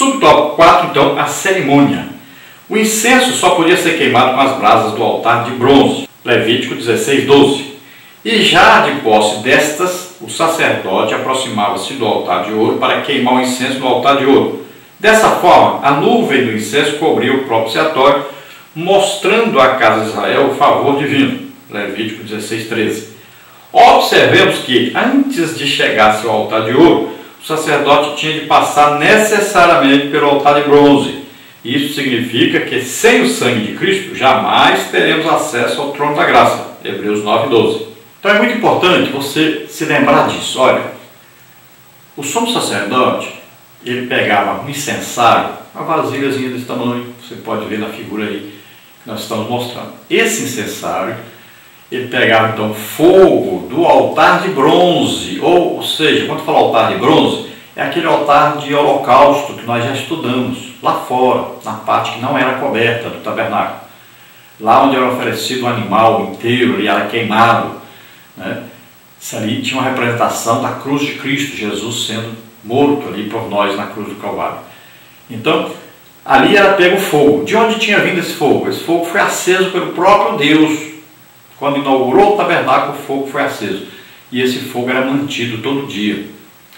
Subtópico 4, então, a cerimônia. O incenso só podia ser queimado com as brasas do altar de bronze, Levítico 16, 12. E já de posse destas, o sacerdote aproximava-se do altar de ouro para queimar o incenso no altar de ouro. Dessa forma, a nuvem do incenso cobria o propiciatório, mostrando à casa de Israel o favor divino, Levítico 16, 13. Observemos que, antes de chegar-se ao altar de ouro, o sacerdote tinha de passar necessariamente pelo altar de bronze. Isso significa que, sem o sangue de Cristo, jamais teremos acesso ao trono da graça, Hebreus 9, 12. Então é muito importante você se lembrar disso. Olha, o sumo sacerdote, ele pegava um incensário, uma vasilhazinha desse tamanho, você pode ver na figura aí que nós estamos mostrando. Esse incensário, ele pegava então fogo do altar de bronze, ou seja, quando fala altar de bronze, é aquele altar de holocausto que nós já estudamos, lá fora, na parte que não era coberta do tabernáculo. Lá onde era oferecido o animal inteiro, ele era queimado, né? Isso ali tinha uma representação da cruz de Cristo, Jesus sendo morto ali por nós na cruz do Calvário. Então, ali era pego fogo. De onde tinha vindo esse fogo? Esse fogo foi aceso pelo próprio Deus. Quando inaugurou o tabernáculo, o fogo foi aceso. E esse fogo era mantido todo dia.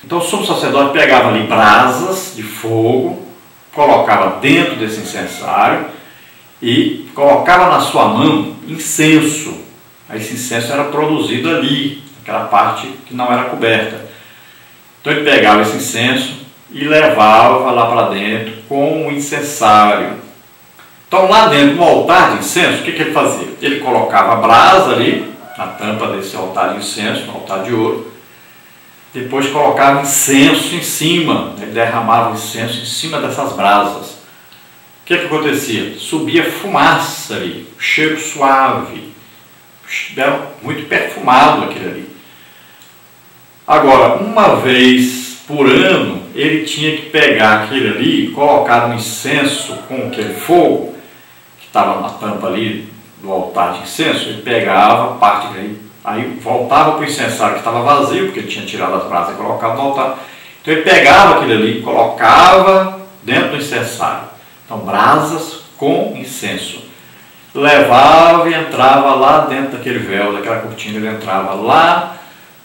Então o sumo sacerdote pegava ali brasas de fogo, colocava dentro desse incensário e colocava na sua mão incenso. Esse incenso era produzido ali, naquela parte que não era coberta. Então ele pegava esse incenso e levava lá para dentro com o incensário. Então lá dentro, no altar de incenso, o que ele fazia? Ele colocava a brasa ali, na tampa desse altar de incenso, no altar de ouro. Depois colocava incenso em cima, ele derramava incenso em cima dessas brasas. O que acontecia? Subia fumaça ali, cheiro suave, era muito perfumado aquele ali. Agora, uma vez por ano, ele tinha que pegar aquele ali e colocar no incenso com aquele fogo, que estava na tampa ali do altar de incenso, ele pegava parte dele, aí voltava para o incensário que estava vazio, porque ele tinha tirado as brasas e colocado no altar. Então ele pegava aquele ali e colocava dentro do incensário. Então, brasas com incenso. Levava e entrava lá dentro daquele véu, daquela cortina, ele entrava lá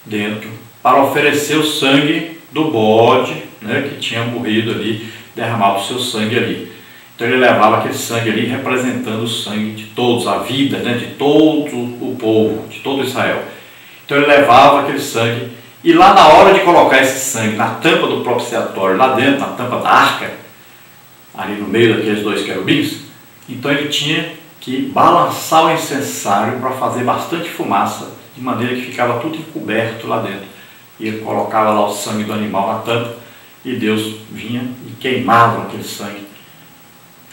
dentro para oferecer o sangue do bode, né, que tinha morrido ali, derramava o seu sangue ali. Então ele levava aquele sangue ali representando o sangue de todos, a vida, né, de todo o povo, de todo Israel. Então ele levava aquele sangue e lá na hora de colocar esse sangue na tampa do propiciatório, lá dentro, na tampa da arca, ali no meio daqueles dois querubins, então ele tinha que balançar o incensário para fazer bastante fumaça, de maneira que ficava tudo encoberto lá dentro. E ele colocava lá o sangue do animal na tampa e Deus vinha e queimava aquele sangue,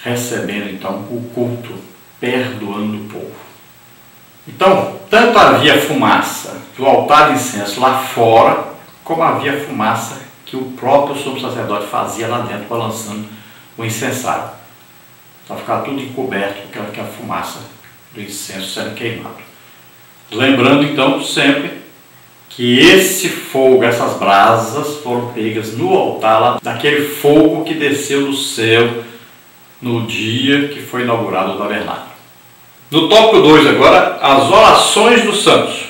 recebendo então o culto, perdoando o povo. Então, tanto havia fumaça do altar de incenso lá fora, como havia fumaça que o próprio sumo sacerdote fazia lá dentro, balançando o incensário, para ficar tudo encoberto com aquela fumaça do incenso sendo queimado. Lembrando então sempre que esse fogo, essas brasas foram pegas no altar, lá, daquele fogo que desceu do céu no dia que foi inaugurado o tabernáculo. No tópico 2 agora, as orações dos santos.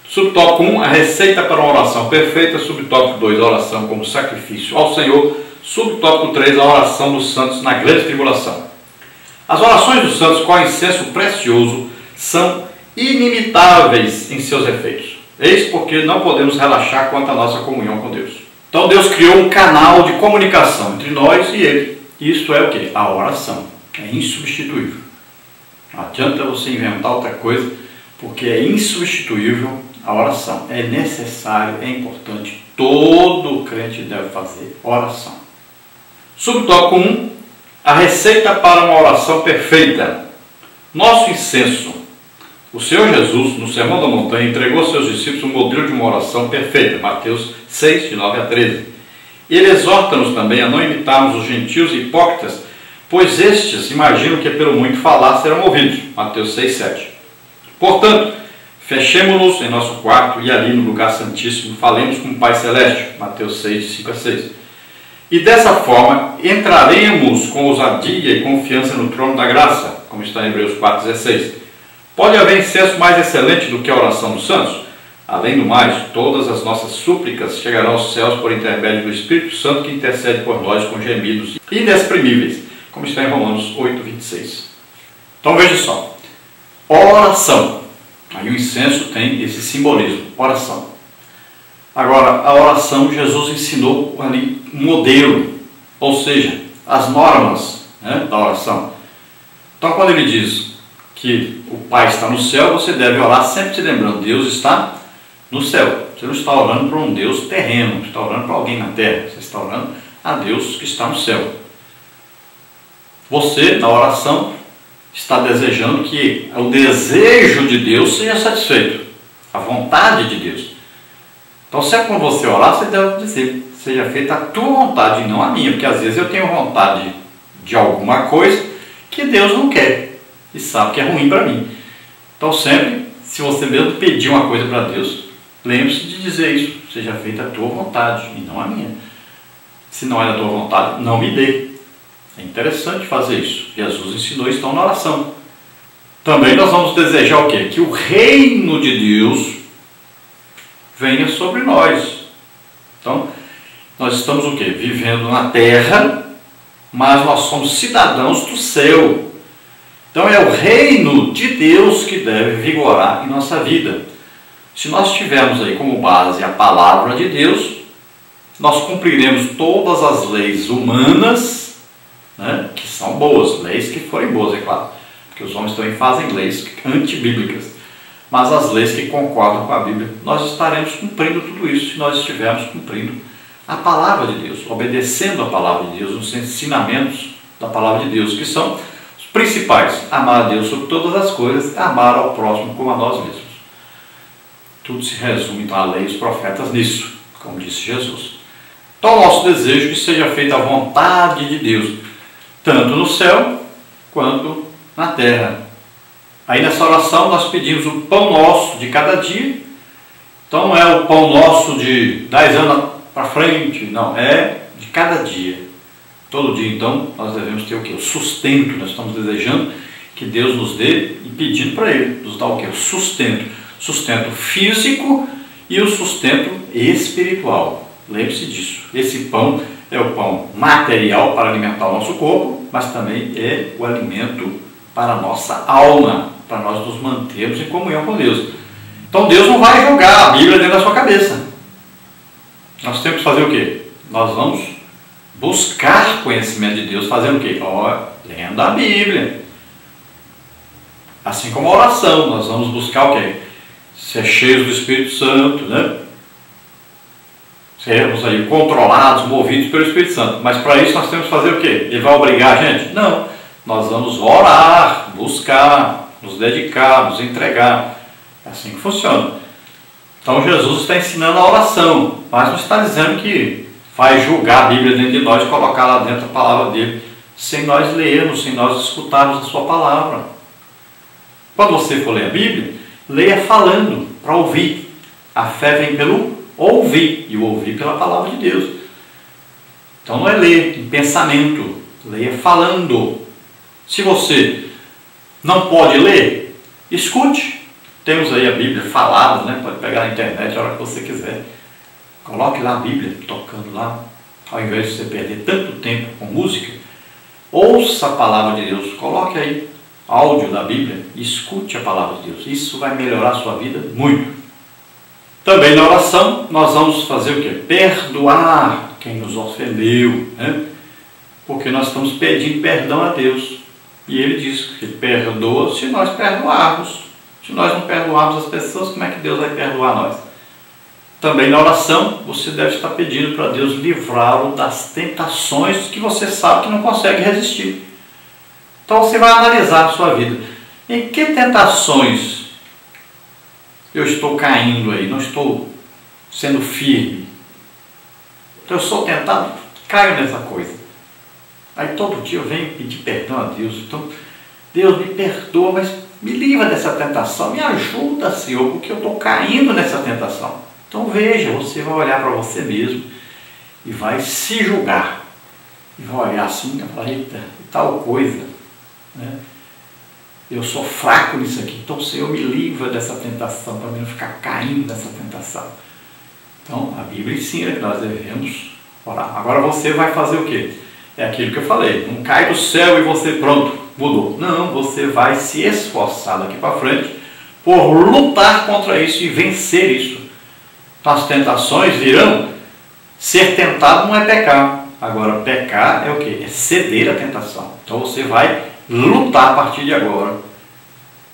Subtópico 1, a receita para uma oração perfeita. Subtópico 2, a oração como sacrifício ao Senhor. Subtópico 3, a oração dos santos na grande tribulação. As orações dos santos com incenso precioso são inimitáveis em seus efeitos. Eis porque não podemos relaxar quanto à nossa comunhão com Deus. Então Deus criou um canal de comunicação entre nós e Ele. Isto é o que? A oração. É insubstituível. Não adianta você inventar outra coisa, porque é insubstituível a oração. É necessário, é importante. Todo crente deve fazer oração. Subtópico 1, a receita para uma oração perfeita. Nosso incenso. O Senhor Jesus, no Sermão da Montanha, entregou aos seus discípulos um modelo de uma oração perfeita, Mateus 6, de 9 a 13. Ele exorta-nos também a não imitarmos os gentios e hipócritas, pois estes imaginam que pelo muito falar serão ouvidos, Mateus 6, 7. Portanto, fechemo-nos em nosso quarto e ali no lugar santíssimo falemos com o Pai Celeste, Mateus 6, de 5 a 6. E dessa forma entraremos com ousadia e confiança no trono da graça, como está em Hebreus 4,16. Pode haver incenso mais excelente do que a oração dos santos? Além do mais, todas as nossas súplicas chegarão aos céus por intermédio do Espírito Santo que intercede por nós com gemidos inexprimíveis, como está em Romanos 8,26. Então veja só, oração. Aí o incenso tem esse simbolismo, oração. Agora, a oração, Jesus ensinou ali um modelo, ou seja, as normas, né, da oração. Então quando ele diz que o Pai está no céu, você deve orar sempre se lembrando, Deus está no céu. Você não está orando para um Deus terreno, você está orando para alguém na terra, você está orando a Deus que está no céu. Você, na oração, está desejando que o desejo de Deus seja satisfeito, a vontade de Deus. Então sempre quando você orar, você deve dizer, seja feita a tua vontade e não a minha, porque às vezes eu tenho vontade de alguma coisa que Deus não quer e sabe que é ruim para mim. Então sempre, se você mesmo pedir uma coisa para Deus, lembre-se de dizer isso, seja feita a tua vontade e não a minha. Se não é da tua vontade, não me dê. É interessante fazer isso. Jesus ensinou isso na oração. Também nós vamos desejar o quê? Que o reino de Deus venha sobre nós. Então, nós estamos o quê? Vivendo na terra, mas nós somos cidadãos do céu. Então é o reino de Deus que deve vigorar em nossa vida. Se nós tivermos aí como base a palavra de Deus, nós cumpriremos todas as leis humanas, né, que são boas, leis que forem boas, é claro, porque os homens também fazem leis antibíblicas, mas as leis que concordam com a Bíblia, nós estaremos cumprindo tudo isso se nós estivermos cumprindo a palavra de Deus, obedecendo a palavra de Deus, os ensinamentos da palavra de Deus, que são os principais: amar a Deus sobre todas as coisas, amar ao próximo como a nós mesmos. Tudo se resume então à lei e os profetas nisso, como disse Jesus. Então o nosso desejo é que seja feita a vontade de Deus, tanto no céu quanto na terra. Aí nessa oração nós pedimos o pão nosso de cada dia. Então não é o pão nosso de 10 anos para frente, não, é de cada dia. Todo dia então nós devemos ter o quê? O sustento. Nós estamos desejando que Deus nos dê e pedindo para Ele nos dar o quê? O sustento. Sustento físico e o sustento espiritual. Lembre-se disso. Esse pão é o pão material para alimentar o nosso corpo, mas também é o alimento para a nossa alma, para nós nos mantermos em comunhão com Deus. Então Deus não vai jogar a Bíblia dentro da sua cabeça. Nós temos que fazer o quê? Nós vamos buscar conhecimento de Deus, fazendo o quê? Lendo a Bíblia. Assim como a oração, nós vamos buscar o quê? Ser cheios do Espírito Santo, né? Sermos aí controlados, movidos pelo Espírito Santo. Mas para isso nós temos que fazer o quê? Ele vai obrigar a gente? Não. Nós vamos orar, buscar, nos dedicar, nos entregar. É assim que funciona. Então Jesus está ensinando a oração, mas não está dizendo que vai julgar a Bíblia dentro de nós e colocar lá dentro a palavra dele, sem nós lermos, sem nós escutarmos a sua palavra. Quando você for ler a Bíblia, leia falando, para ouvir. A fé vem pelo ouvir, e o ouvir pela palavra de Deus. Então não é ler em pensamento, leia falando. Se você não pode ler, escute. Temos aí a Bíblia falada, né? Pode pegar na internet a hora que você quiser. Coloque lá a Bíblia tocando lá, ao invés de você perder tanto tempo com música. Ouça a palavra de Deus, coloque aí áudio da Bíblia e escute a palavra de Deus. Isso vai melhorar a sua vida muito. Também na oração nós vamos fazer o quê? Perdoar quem nos ofendeu, né? Porque nós estamos pedindo perdão a Deus. E Ele diz que perdoa se nós perdoarmos. Se nós não perdoarmos as pessoas, como é que Deus vai perdoar nós? Também na oração você deve estar pedindo para Deus livrá-lo das tentações que você sabe que não consegue resistir. Então você vai analisar a sua vida. Em que tentações eu estou caindo aí? Não estou sendo firme. Então eu sou tentado, caio nessa coisa. Aí todo dia eu venho pedir perdão a Deus. Então, Deus me perdoa, mas me livra dessa tentação. Me ajuda, Senhor, porque eu estou caindo nessa tentação. Então veja, você vai olhar para você mesmo e vai se julgar. E vai olhar assim e falar, eita, tal coisa, né? Eu sou fraco nisso aqui, então o Senhor me livra dessa tentação, para mim não ficar caindo nessa tentação. Então a Bíblia ensina que nós devemos orar. Agora você vai fazer o quê? É aquilo que eu falei, não cai do céu e você pronto, mudou. Não, você vai se esforçar daqui para frente por lutar contra isso e vencer isso. Então as tentações virão. Ser tentado não é pecar. Agora pecar é o quê? É ceder à tentação. Então você vai lutar a partir de agora,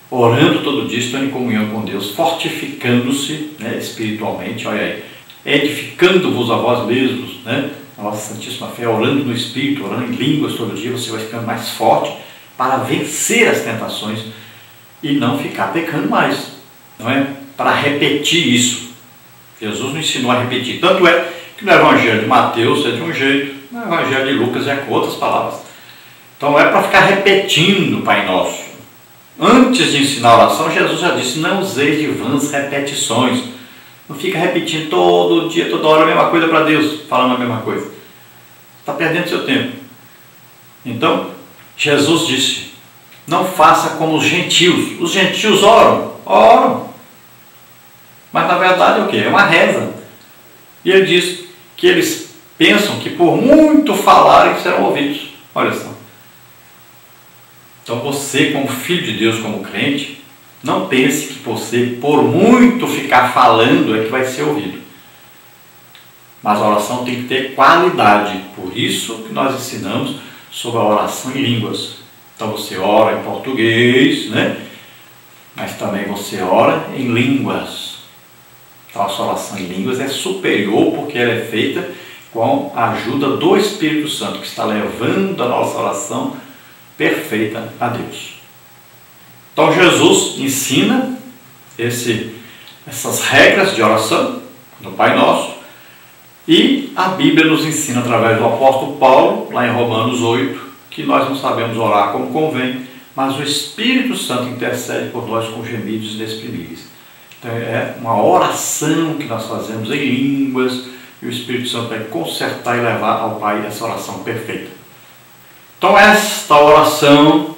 orando todo dia, estando em comunhão com Deus, fortificando-se, né, espiritualmente, olha aí, edificando-vos a vós mesmos, né, a vossa santíssima fé, orando no Espírito, orando em línguas todo dia, você vai ficando mais forte para vencer as tentações e não ficar pecando mais, não é? Para repetir isso. Jesus nos ensinou a repetir, tanto é que no Evangelho de Mateus é de um jeito, no Evangelho de Lucas é com outras palavras. Então é para ficar repetindo o Pai Nosso. Antes de ensinar a oração, Jesus já disse, não useis de vãs repetições. Não fica repetindo todo dia, toda hora a mesma coisa para Deus, falando a mesma coisa. Está perdendo seu tempo. Então, Jesus disse, não faça como os gentios. Os gentios oram. Mas na verdade é o quê? É uma reza. E ele diz que eles pensam que por muito falarem serão ouvidos. Olha só. Então você, como filho de Deus, como crente, não pense que você, por muito ficar falando, é que vai ser ouvido. Mas a oração tem que ter qualidade. Por isso que nós ensinamos sobre a oração em línguas. Então você ora em português, né? Mas também você ora em línguas. Então a sua oração em línguas é superior porque ela é feita com a ajuda do Espírito Santo, que está levando a nossa oração perfeita a Deus. Então Jesus ensina essas regras de oração do Pai Nosso, e a Bíblia nos ensina através do apóstolo Paulo, lá em Romanos 8, que nós não sabemos orar como convém, mas o Espírito Santo intercede por nós com gemidos inexprimíveis. Então é uma oração que nós fazemos em línguas, e o Espírito Santo vai consertar e levar ao Pai essa oração perfeita. Então esta oração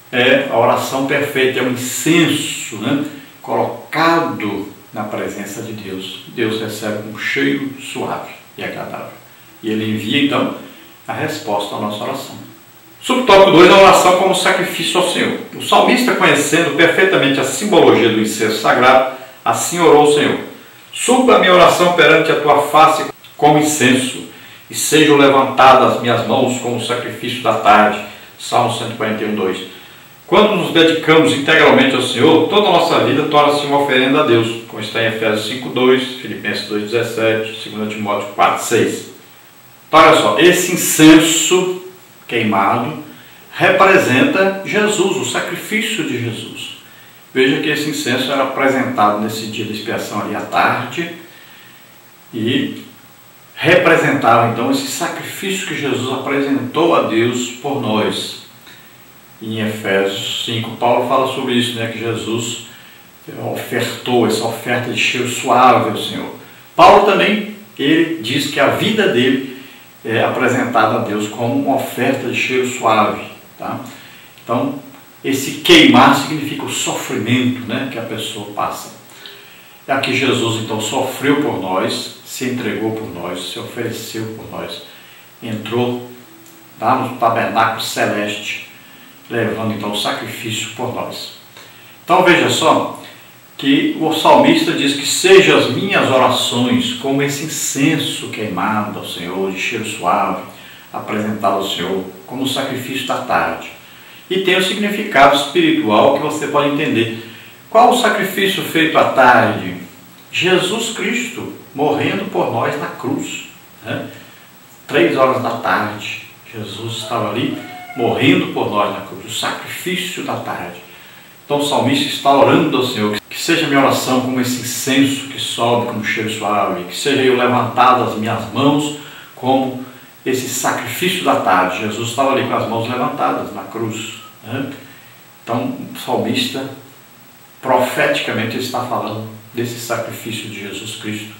é a oração perfeita, é um incenso, né, colocado na presença de Deus. Deus recebe um cheiro suave e agradável. E Ele envia então a resposta à nossa oração. Subtópico 2, a oração como sacrifício ao Senhor. O salmista, conhecendo perfeitamente a simbologia do incenso sagrado, assim orou o Senhor. Supra a minha oração perante a tua face como incenso, e sejam levantadas as minhas mãos como sacrifício da tarde. Salmo 141, 2. Quando nos dedicamos integralmente ao Senhor, toda a nossa vida torna-se uma oferenda a Deus, como está em Efésios 5, 2, Filipenses 2, 17, 2 Timóteo 4, 6. Então olha só, esse incenso queimado representa Jesus, o sacrifício de Jesus. Veja que esse incenso era apresentado nesse dia de expiação ali à tarde e representava então esse sacrifício que Jesus apresentou a Deus por nós. E em Efésios 5, Paulo fala sobre isso, né, que Jesus ofertou essa oferta de cheiro suave ao Senhor. Paulo também, ele diz que a vida dele é apresentada a Deus como uma oferta de cheiro suave. Tá? Então, esse queimar significa o sofrimento, né, que a pessoa passa. Aqui Jesus então sofreu por nós, se entregou por nós, se ofereceu por nós, entrou lá no tabernáculo celeste, levando então o sacrifício por nós. Então veja só que o salmista diz que sejam as minhas orações como esse incenso queimado ao Senhor, de cheiro suave, apresentado ao Senhor como o sacrifício da tarde. E tem o significado espiritual que você pode entender. Qual o sacrifício feito à tarde? Jesus Cristo morrendo por nós na cruz, né? 3 horas da tarde, Jesus estava ali morrendo por nós na cruz, o sacrifício da tarde. Então o salmista está orando ao Senhor, que seja minha oração como esse incenso que sobe como cheiro suave, que seja eu levantado as minhas mãos como esse sacrifício da tarde. Jesus estava ali com as mãos levantadas na cruz, né? Então o salmista profeticamente está falando desse sacrifício de Jesus Cristo.